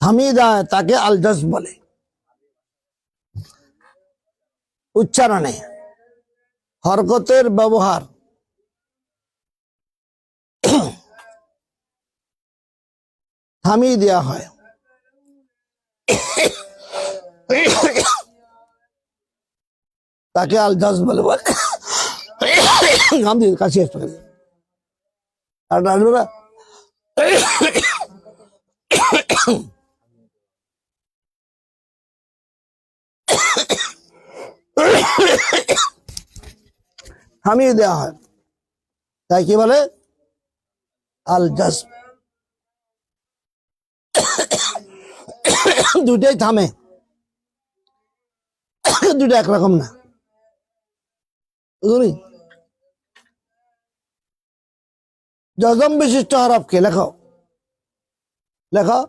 থামিয়ে দেয় তাকে আল জাজম বলে। উচ্চারণে হরকতের ব্যবহার থামিয়ে দেওয়া হয়, তাকে আল জাজম বলে। গান দিয়ে কাছে আর থামিয়ে দেওয়া হয়, তাই কি বলে আল জাজম। দুটাই থামে, দুটা একরকম না, বুঝলি? জজম বিশিষ্ট হরফকে লেখো, লেখো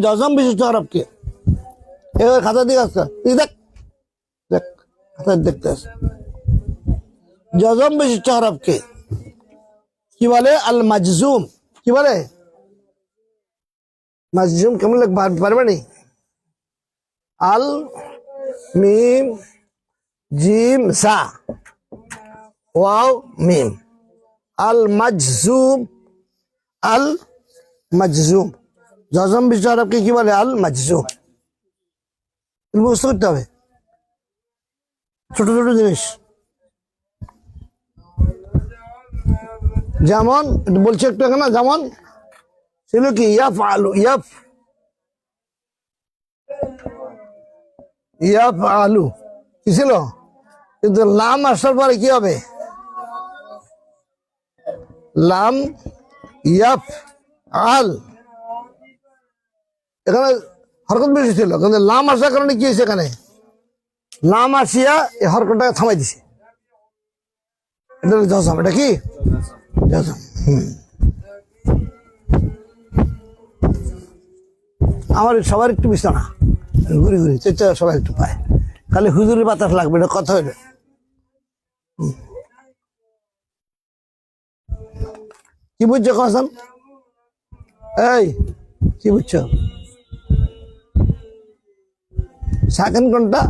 জজম বিশিষ্ট হরফকে। এবার খাতা দিকে আসতে দেখ, দেখ খাতা দেখতে আস। জজম বিশিষ্ট হরফকে কি বলে? আল মাজজুম। কি বলে? মাজজুম কেমন লিখতে পারবে নি? আল মিম জিম সা ওয়াও মিম, আল মাজজুম, আল মাজজুম। জজম বিশিষ্ট হরফকে কি বলে? আল মাজজুম। বুঝতে করতে হবে, ছোট ছোট জিনিস। যেমন বলছি একটু এখানে, যেমন ছিল কি ইয়াফ আলু, ইয়াফ আলু কি ছিল, কিন্তু লাম আসার পরে কি হবে? লাম ইয়াফ আল। এখানে হরকত বেশি ছিল, কিন্তু লাম আসার কারণে কি হয়েছে? এখানে লাম আসিয়া এই হরকতটাকে থামাই দিছে। এটা জজম। এটা কি জজম? আমার সবার একটু বিছানা ঘুরি ঘুরি সবাই একটু পায়, খালি হুজুরের বাতাস লাগবে, এটা কথা হইলো। কি বুঝছো কসম? এই কি বুঝছো? সাকেন কোনটা,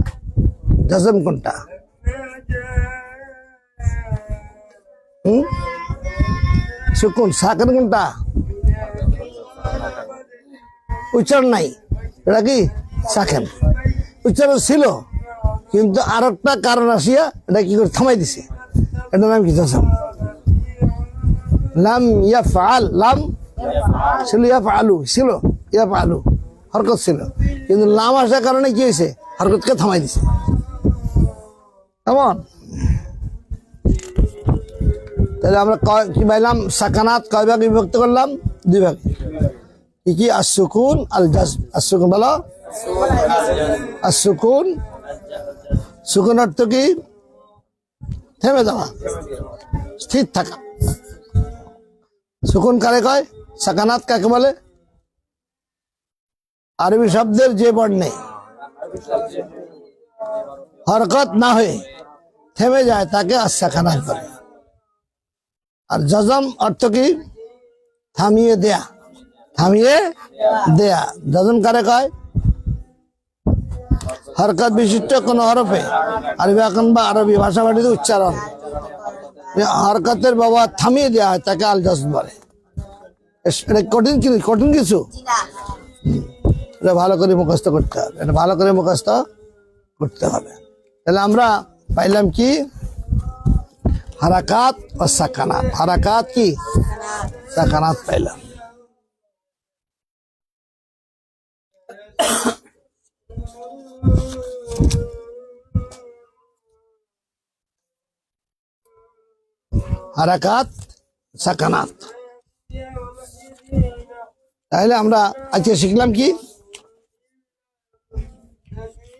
জজম কোনটা? সুকুন সাকেন কোনটা? উচ্চারণ নাই, এটা কি সাকেন। উচ্চারণ ছিল, কিন্তু আর একটা কারণ আসিয়া এটা কি করে থামাই দিছে, এটার নাম কি? জজম। লাম ইয়াফআল, লাম ছিল ইয়াফআলু, ছিল ইয়াফআলু হরকত ছিল, কিন্তু লাম আসার কারণে কি হয়েছে? হরকতকে থামাই দিছে। কেমন? তাহলে আমরা কি পাইলাম? সাকানাত কয় ভাগে বিভক্ত করলাম? দুই ভাগে। কি কি? আসসুকুন আল জাজম। আসসুকুন বলো, আসসুকুন। সুকুন অর্থ কি? থেমে যাওয়া, স্থির থাকা। সুকুন কারে কয়? সাকানাত কাকে বলে? আরবি শব্দের যে বর্ণে হরকত না হয়ে থেমে যায় তাকে সাকানাত বলে। আর জজম অর্থ কি? থামিয়ে দেয়া, থামিয়ে দেয়া। জজম কারে কয়? হরকত বিশিষ্ট কোন হরফে আরবি এখন বা আরবি ভাষা ভাষীতে উচ্চারণ হরকতের ব্যবহার থামিয়ে দেওয়া হয়, তাকে আল জজম বলে। এটা কঠিন কি? কঠিন কিছু? এটা ভালো করে মুখস্থ করতে হবে, এটা ভালো করে মুখস্থ করতে হবে। তাহলে আমরা পাইলাম কি? হারাকাত ও সাকানাত। হারাকাত কি? সাকানাত পাইলাম। হারাকাত সাকানাত। তাহলে আমরা আজকে শিখলাম কি?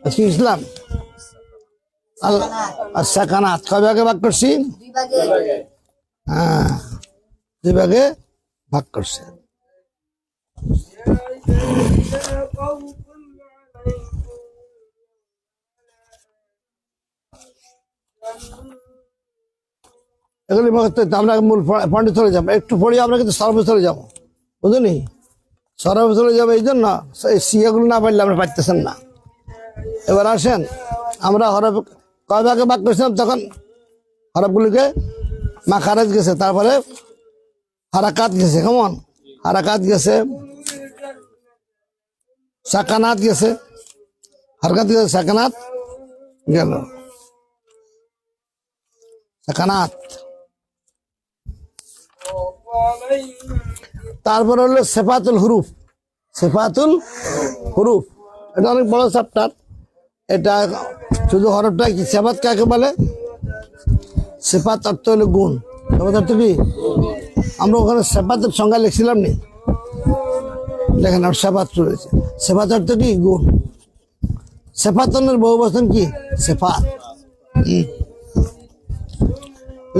আজকে শিখলাম আর সাকানাত কয় ভাগে ভাগ করছি? হ্যাঁ, দুই ভাগে ভাগ করছে। এগুলি আমরা মূল পয়েন্টে চলে যাবো, একটু পড়ি আমরা, কিন্তু সর্বে চলে যাবো। বুঝলি সরব চলে যাবে এই জন্য এই সিয়াগুলো না পারলে আমরা পাইতেছেন না। এবার আসেন আমরা হরফ কয় ভাগে ভাগ করেছিলাম, তখন হরফগুলিকে মাখারাজ গেছে, তারপরে হারাকাত গেছে, কেমন হারাকাত গেছে, সাকানাত গেছে, হারকাত গেছে, সাকানাত গেল, সাকানাত। তারপর হলো সেফাতুল হুরুফ। সেফাতুল হুরুফ এটা অনেক বড় চ্যাপ্টার। এটা শুধু হরফটা কি, সেফাত কাকে বলে? সেফাত অর্থ হলো গুণ। সেফাত অর্থ কি? আমরা ওখানে সেফাতের সংজ্ঞা লিখছিলাম নি, দেখেন আর সেফাত রয়েছে। সেফাত অর্থ কি? গুণ। সেফাতনের বহু বচন কি? সেফাত।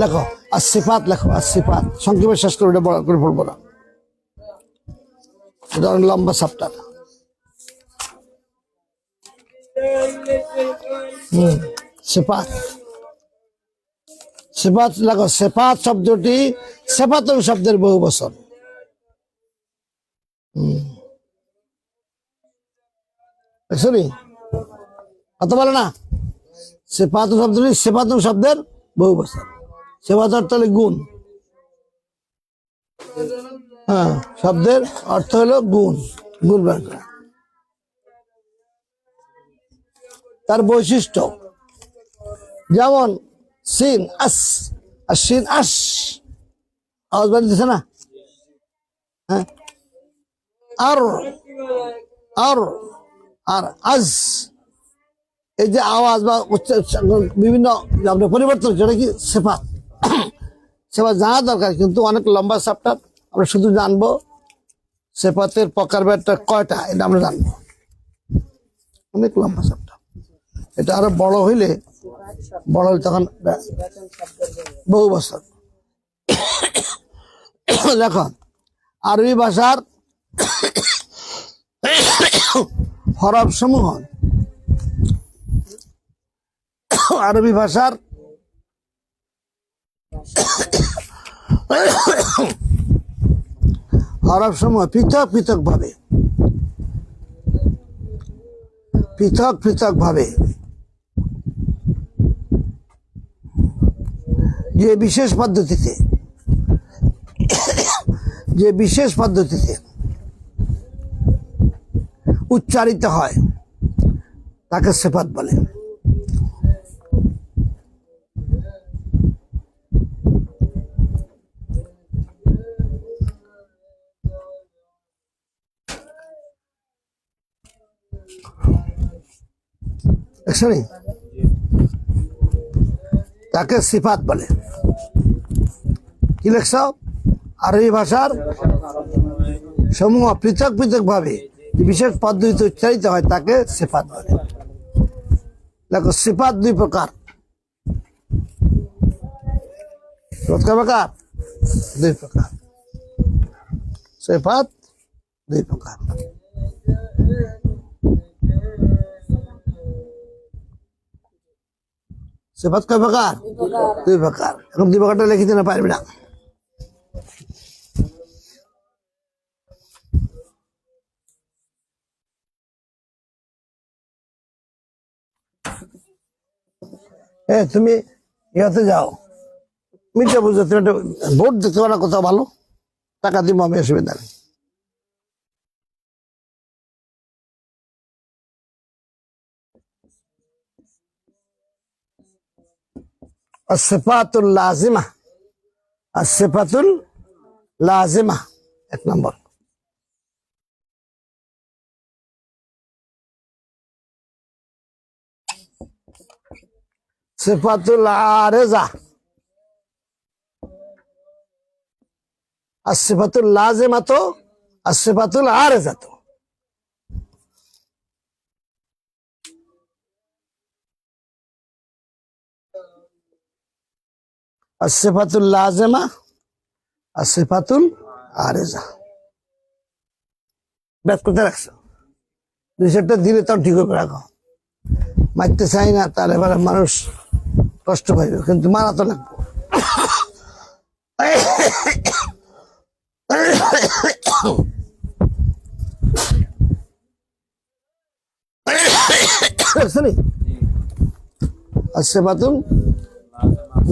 লেখো আর সিফাত, লেখো আর সিফাত, সংক্ষেপে শেষ করে, এটা বড় করে পড়বো না, এটা অনেক লম্বা চ্যাপ্টার। সিফাত, সিফাত লেখো। সিফাত শব্দটি সিফাতুন শব্দের বহু বচন। সরি কত বলে না, সিফাতুন শব্দটি সিফাতুন শব্দের বহু বচন। সিফাত অর্থ হলো গুণ। হ্যাঁ, শব্দের অর্থ হলো গুণ, গুণ বের করা। তার বৈশিষ্ট্য যেমন সিন আস, আর সিন আস, আওয়াজ বাড়িতেছে না? হ্যাঁ, আর আর আর আজ, এই যে আওয়াজ বা বিভিন্ন পরিবর্তন, যেটা কি সেফাত। সেফাত জানা দরকার, কিন্তু অনেক লম্বা চ্যাপ্টার। আমরা শুধু জানবো সেফাতের প্রকারভেদটা কয়টা, এটা আমরা জানবো। অনেক লম্বা চ্যাপ্টার। এটা আরো বড় হইলে তখন বহু বছর। দেখো আরবি ভাষার হরফ সমূহ, আরবি ভাষার হরফ সমূহ পৃথক পৃথক ভাবে যে বিশেষ পদ্ধতিতে উচ্চারিত হয় তাকে সিফাত বলে। তাকে সিফাত বলে। কি লেখছ? আরবি ভাষার সমূহ পৃথক ভাবে বিশেষ পদ্ধতিতে উচ্চারিত হয় তাকে সিফাত বলে। দেখো সিফাত দুই প্রকার, সিফাত দুই প্রকার। সিফাত কয় প্রকার? দুই প্রকার। এখন দুই প্রকারটা লিখে দিতে পারবি না। তুমি ইয়াতে যাও, মিটে বুঝো, তুমি একটা ভোট দিতে পারো কোথাও ভালো, টাকা দিব আমি, অসুবিধা নেই। সিফাতুল লাজিমা, সিফাতুল লাজিমা এক নম্বর। সিফাতুল আরেজা, সিফাতুল লাজিমা তো সিফাতুল আরেজা তো। সিফাতুল লাজিমা আর সিফাতুল আরেজা ব্যাস করতে রাখছো। দুই চারটা দিলে তাও ঠিক হবে, রাখো। মারতে চাই না, তাহলে এবারে মানুষ কষ্ট পাইবে, কিন্তু মারা তো লাগবে। আসিফাতুল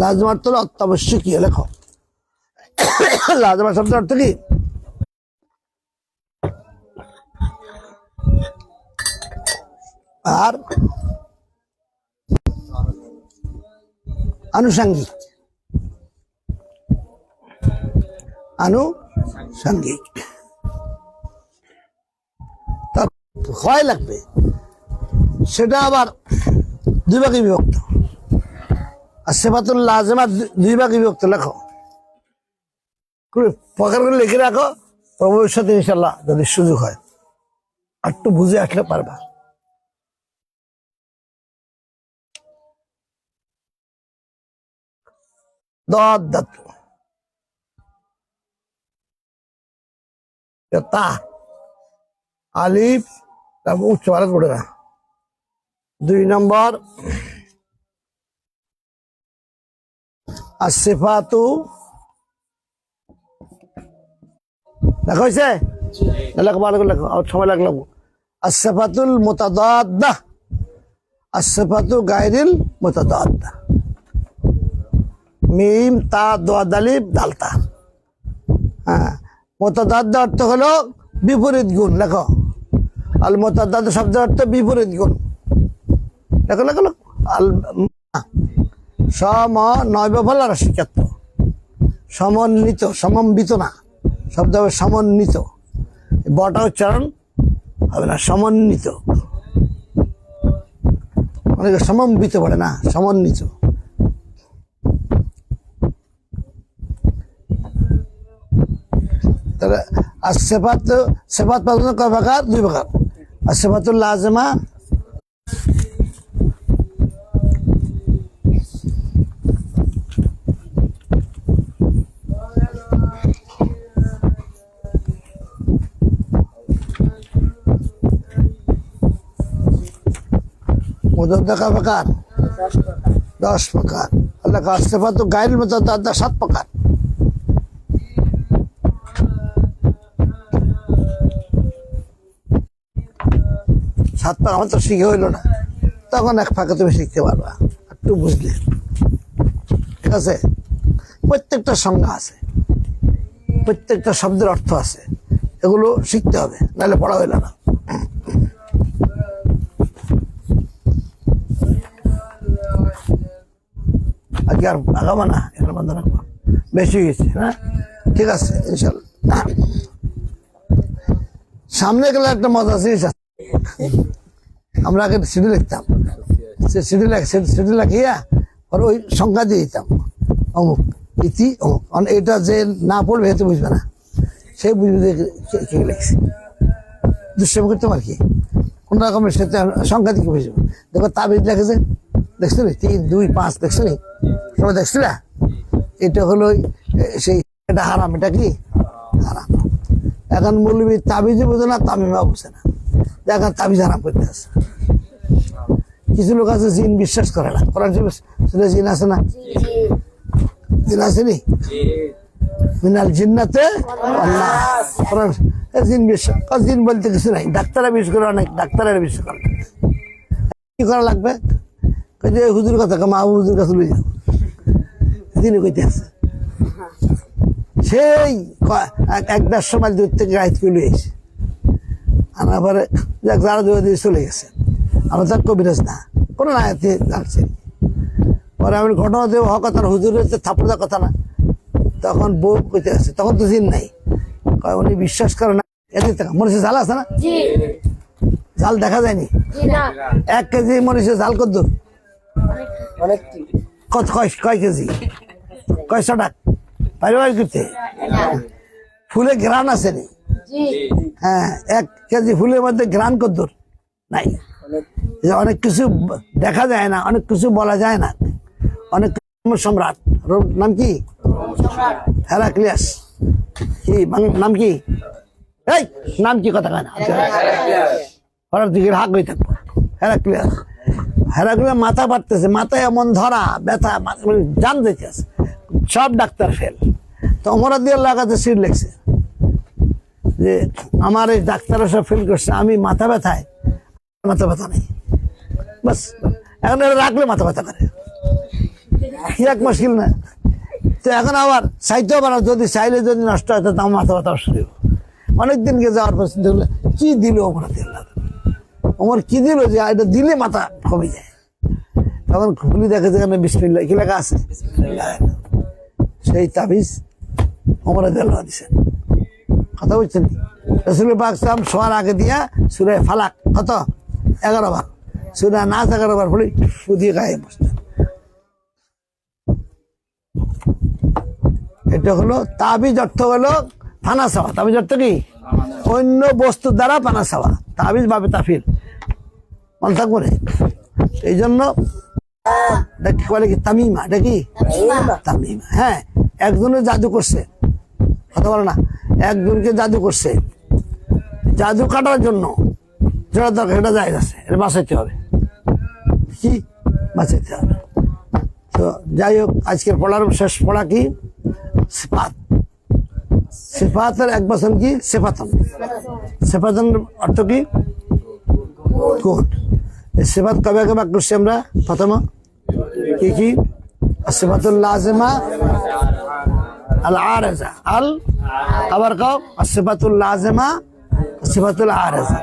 লাজমার তো অত্যাবশ্যকীয় লেখো। লাজমা শব্দের অর্থ কি? আর আনুষঙ্গিক, আনুষঙ্গিক তার হয় লাগবে, সেটা আবার দুই ভাগে বিভক্ত। আর সিফাতুল লাজিমা দুই ভাগে বিভক্ত। লেখো, প্রকার করে লিখে রাখো, ভবিষ্যতে ইনশাল্লাহ যদি সুযোগ হয় একটু বুঝে আসলে পারবা। তা আলিফ, তারপর উচ্চ ভারত পড়ে না। 2 নম্বর আসিফাতু, লেখা হয়েছে? লেখো ভালো করে লেখো, আর সময় লাগলো। আসিফাতুল মুতাদাদ্দাহ, আসিফাতু গায়রিল মুতাদাদ্দাহ। মিম তা দোয়া দালিব দালতা। হ্যাঁ, মুতাদাদ্দাহ অর্থ হলো বিপরীত গুণ। লেখো, আল মুতাদাদ্দাহ শব্দের অর্থ বিপরীত গুণ। লেখো লেখো লেখো। আল সম নৈব ফলার শিক্ষাত্ম, সমন্বিত, সমন্বিত না, শব্দ হবে সমন্বিত। বটা উচ্চারণ হবে না, সমন্বিত। অনেকে সমন্বিত বলে না, সমন্বিত। তাহলে আর সেফাত, সেফাত পালন কয় প্রকার? 2 প্রকার। আর সেফাতুল লাজিমা দেখা প্রকার 10 প্রকার। আল্লাহ সিফাতু গায়রিল মুতাদাদ্দাহ 7 প্রকার। আমার তো শিখে হইল না, তখন এক ফাঁকে তুমি শিখতে পারবা একটু বুঝলে। ঠিক আছে? প্রত্যেকটা সংজ্ঞা আছে, প্রত্যেকটা শব্দের অর্থ আছে, এগুলো শিখতে হবে, নাহলে পড়া হইল না। আজকে আর আগাবো না, এখানে বন্ধ রাখবো, বেশি হয়েছে না? ঠিক আছে, ইনশাল্লাহ। সামনে গেলে একটা মজা জিনিস আছে। আমরা আগে সিডি লিখতাম, সিডি লিখিয়া ওই সংখ্যা দিয়ে দিতাম, অমুক ইতি অমুক। এটা যে না পড়বে এতে বুঝবে না, সে বুঝবে কে লিখছে। দুষ্টামি করতাম আর কি, কোন রকমের সাথে সংখ্যা দিকে বুঝবে। দেখো তাবিজ লিখেছে, দেখছো নি? 3, 2, 5 দেখছো নি? সবাই দেখছি না? এটা হলো সেই, এটা হারাম। এটা কি হারাম? এখন মৌলবী তাবিজও বোঝে না, তামিমা বুঝে না, এখন তাবিজ হারাম করতে আছে। কিছু লোক আছে জিন বিশ্বাস করে না। কোরআন শরীফে জিন আছে না? জিন আছে নি? মিনাল জিন্নাতে জিন বিশ্বাস, জিন বলতে কিছু নাই। ডাক্তাররা বিশ্বাস করে, অনেক ডাক্তারের বিশ্বাস করে। কি করা লাগবে? হুজুর কথা, মা হুজুর কাছে লই যাও, জিনে কইতে আছে। সেই 1-1.5 মাইল দূর থেকে গাইড করে লই এসে আনার পরে যারা দিয়ে চলে গেছে। আমরা তার কবিরাজ না, কোনো না জানছে। পরে আমি ঘটনা দেবো, হক কথা হুজুরের থাপড় দেওয়ার কথা না। তখন বউ কইতে আছে, তখন তো জিন নাই, উনি বিশ্বাস করে না। এদের টাকা মনীষে জাল আছে না? জাল দেখা যায়নি? 1 কেজি মনীষে জাল কত দূর? কয় কেজি? কয়শো টাকা পারিবারিক করতে? ফুলে গ্রান আছে নি? হ্যাঁ, 1 কেজি ফুলের মধ্যে গ্রান কত দূর? নাই। অনেক কিছু দেখা যায় না, অনেক কিছু বলা যায় না। অনেক সম্রাট, নাম কি? হেরাক্লিয়াস। কি নাম কি? এই নাম কি? কথা কয় না, ওরা দিকের হাক হয়ে থাকবো। হেরাক্লিয়াস, হেরাক্লিয়াস মাথা পাড়তেছে, মাথায় এমন ধরা ব্যথা, জান যাইতেছে, সব ডাক্তার ফেল। তো ওমর রাদিয়াল্লাহু আনহু কাছে সিট লেখছে যে আমার এই ডাক্তাররা সব ফিল করছে আমি মাথা ব্যথা নেই, বাস এখন এটা রাখলে মাথা ব্যথা করে, কি এক মুশকিল না। তো এখন আবার চাইতেও পারো, যদি চাইলে যদি নষ্ট হয় তো আমার মাথা ব্যথা শুরু। অনেকদিনকে যাওয়ার পর চিন্তা করলে কি দিল আমার আমার কি দিল যে এটা দিলে মাথা কমে যায়। তখন খুলি দেখে যেখানে বিসমিল্লাহ কি লেখা আছে, সেই তাবিজ ওমর রাদিয়াল্লাহু দিছেন। কথা বুঝছেন? রাসূল পাক সাল্লাল্লাহু আলাইহি শোয়ার আগে দিয়া সূরা ফালাক কত 11 বার, সূরা নাস 11 বার পড়ি ফুদিয়ে গায়ে বসতেন। এটা হলো তাবিজ, অর্থ হলো ফানা চাওয়া। তাবিজ অর্থ কি? অন্য বস্তুর দ্বারা পানা চাওয়া। তাবিজ ভাবে তাফিল মনে থাকবো না। এই জন্য বলে কি তামিমা, এটা কি তামিমা। হ্যাঁ, একজনের জাদু করছে, কথা বলে না, একজনকে জাদু করছে, জাদু কাটার জন্য যেটা দরকার সেটা জায়গা আছে, এটা বাঁচাইতে হবে, কি বাঁচাইতে হবে। তো যাই হোক, আজকের পড়ার শেষ পড়া কি? সিফাত। সিফাতের এক বছর কি? সিফাতন। সিফাতন অর্থ কি? গুণ। এই সিফাত কবে কবে করছি আমরা? প্রথমে কি কি? সিফাতুল লাজিমা আল আরজা, আল আবার কাও সিফাতুল লাজিমা সিফাতুল আরজা।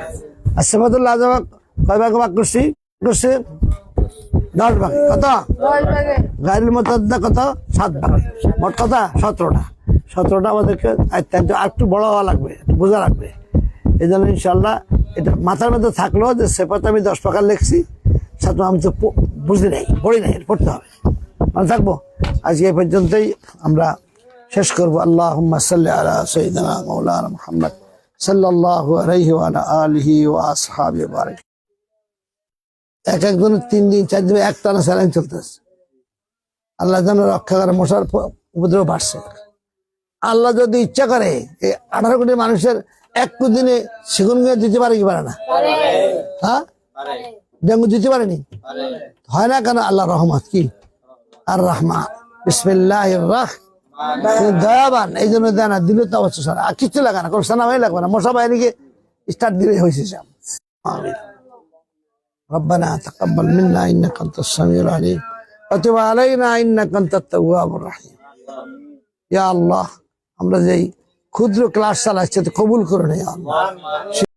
আর সিফাতুল লাজিমা কবে কবে করছি? 10 ভাগে। কত? গাড়ির মুতাদ্দা কত? 7 ভাগে। মোট কথা 17টা। 17টা আমাদেরকে একটু বড় হওয়া লাগবে, বোঝা লাগবে। এই জন্য ইনশাল্লাহ এটা মাথার মধ্যে থাকলো যে সেফাত আমি 10 প্রকার লিখছি, ছাত্র আমি তো বুঝি নাই, পড়ি নাই, পড়তে হবে, মানে থাকবো। আজকে এই পর্যন্তই আমরা শেষ করবো। আল্লাহুম্মা সাল্লি আলা সাইয়্যিদিনা মাওলানা মুহাম্মদ সাল্লাল্লাহু আলাইহি ওয়া আলা আলিহি ওয়া আসহাবিহি বারাক। একজনের 3 দিন 4 দিন একটানা স্যালাইন চলতেছে। আল্লাহ যেন রক্ষা করে, মশার উপদ্রব বাড়ছে। আল্লাহ যদি ইচ্ছা করে এই 18 কোটি মানুষের এক দিনে সেগুনগুলো দিতে পারে কি পারে না? হ্যাঁ, ডেঙ্গু দিতে পারেনি, হয় না কেন? আল্লাহ রহমত কি? আর রহমান বিসমিল্লাহির রাহমানির দয়াবান, এই জন্য দেয় না, দিলে তো অবশ্য সারা আর কিছু লাগে না, কোনো সানামাই লাগবে না, মশা বাইরে স্টার্ট দিলে হয়েছে। আমিন। ربنا تقبل منا إنك أنت السميع العليم وتب علينا إنك أنت التواب الرحيم। يا الله আমরা যেই ক্ষুদ্র ক্লাস চালাচ্ছি কবুল করে নে আল্লাহ।